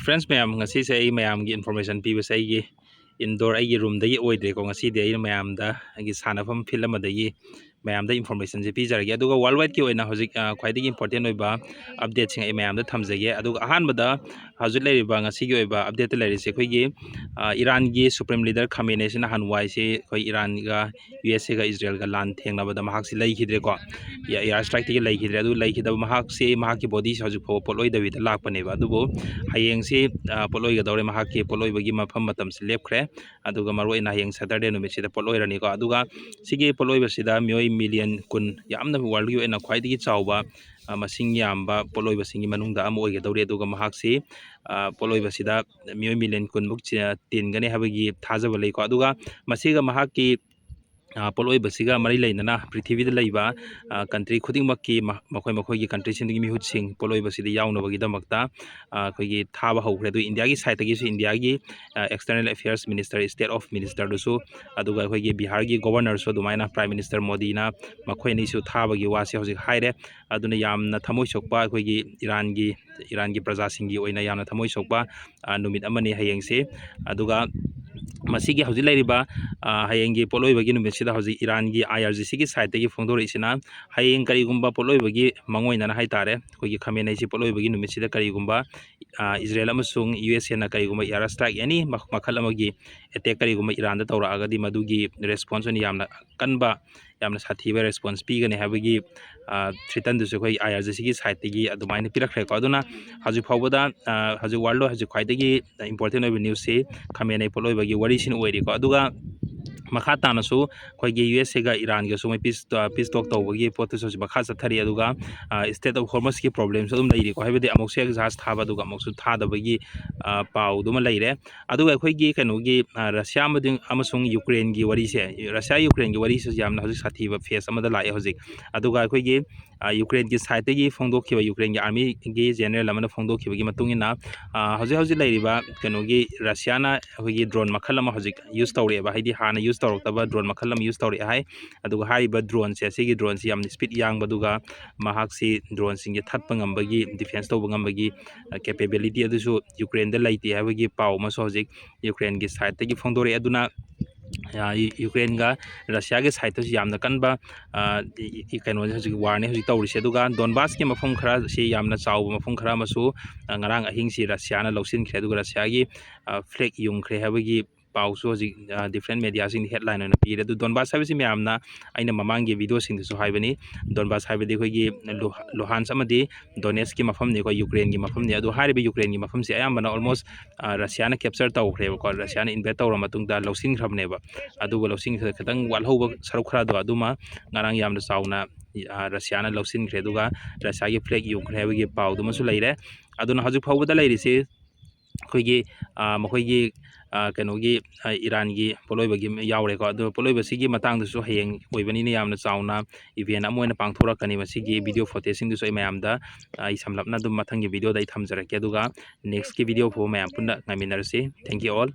Friends mayam ngasi se ai mayam gi information pi basa ai indoor ai room da oidre ko ngasi de ai mayam da ai sanafam film da mayam da information je pi jarage aduga worldwide ki oina hojik khwaidi important oiba update sing ai mayam da thamjage aduga ahan bada hajut lai ba ngasi gi oiba update lai se khoi gi Iran gi supreme leader Khamenei sina hanwai se khoi Iran ga USA ga Israel ga lan thengna bada mahak si lai khidre ko ya air strike ti lai khidre adu lai khidaba mahak se mahak ki body hajik pho poloi da wi da lak pane ba adubo hayeng si poloi ga dore mahak ki poloi bagi mafam matam si lepkhre aduga maroi na hayeng Saturday numit sida poloi rani ko aduga sigi poloi ba sida mioi million kun yamna world yu ena khwai digi chawba masing yamba poloi ba singi manungda am oi ga dore aduga mahak si poloi ba sida mioi million kun buk tin gane habagi thajaba lei ko aduga masiga mahak ki poloi basiga mari leina prithvi da leiba country khuding makki makhoi makhoi gi country sindigi mi hutsing poloi basida yauna bagi damakta khoi gi thaba hokre du India gi side gi su India gi external affairs minister state of minister du su aduga khoi gi Bihar gi governor su dumaina prime minister Modi na makhoi ni su thaba gi wasi hojik haire aduna yamna thamoi sokpa khoi gi Iran gi praja singi oina yamna thamoi sokpa numit amani hayengse aduga masigi hauji lairiba hayengi poloi bagi numit sida hauji Iran gi IRGC gi side gi phongdor isina hayeng kari gumba poloi bagi mangoi na haitare khoi gi Khamenei si poloi bagi numit sida kari gumba Israel amasung USA na kari gumba air strike any makhal amagi attack kari gumba Iran da tawra agadi madugi response ni yamna kanba yamna sathiba response pi gane habagi threaten du se khoi IRGC gi side gi adumaina pirakre ko aduna haju phawbada haju world haju khwaidagi important oiba news se Khamenei poloi bagi wari sin oiri ko aduga makha tanasu khoi USA ga Iran ga sumai peace talk tawbagi potu so makha chathari aduga state of Hormuz ki problems adum leiri ko habedi amok se jahaz thaba aduga amok su thada bagi pau duma leire aduga khoi gi kanu gi Russia amasung Ukraine gi wari se Russia Ukraine gi wari se yamna hojik sathiba face amada lai hojik aduga khoi gi Ukraine gi side gi phongdok khiba Ukraine gi army gi general amana phongdok khiba gi matungina hojik leiriba kanu gi Russia na khoi gi drone makhal ama hojik use tawre ba haidi hana use tawrok drone makhal am use tawre hai aduga hariba drone se sigi drone si yamni speed yang baduga mahak si drone singe thatpa ngambagi defense tawba ngambagi capability adusu Ukraine da laiti habagi pau ma so hojik Ukraine gi side gi phongdore aduna Ukraine ga Russia ge side to yamna kanba kano hojik war ne hojik tawri se duga Donbas ki mafum khara si yamna chawba mafum khara masu ngarang ahing si Russia na lausin khre duga Russia gi flag yung khre habagi pausu hojik different media sing headline on pire du Donbas habisi myamna aina mamangi video sing su haibani Donbas habidi khoi gi Luhansk amadi Donetsk ki mafam ni ko Ukraine gi mafam ni adu haribi Ukraine gi mafam si ayambana almost Russia na capture tawkhre ko Russia na invade tawra matungda lausin khrabne ba adu lausin khatang walhoba saruk khra do aduma ngarang yamna chawna Russia na lausin khre duga Russia gi flag yung khre habigi pau duma su leire aduna haju phawda leiri se khoi gi makhoi gi kanogi Iran gi poloi bagi yaure ko adu poloi basi gi matang du su hayeng oibani ni yamna chawna event amoina pangthora kani basi gi video photo sing du so mayam da I samlapna dum mathang gi video dai thamjara ke duga next ki video pho mayam punna ngaminar se thank you all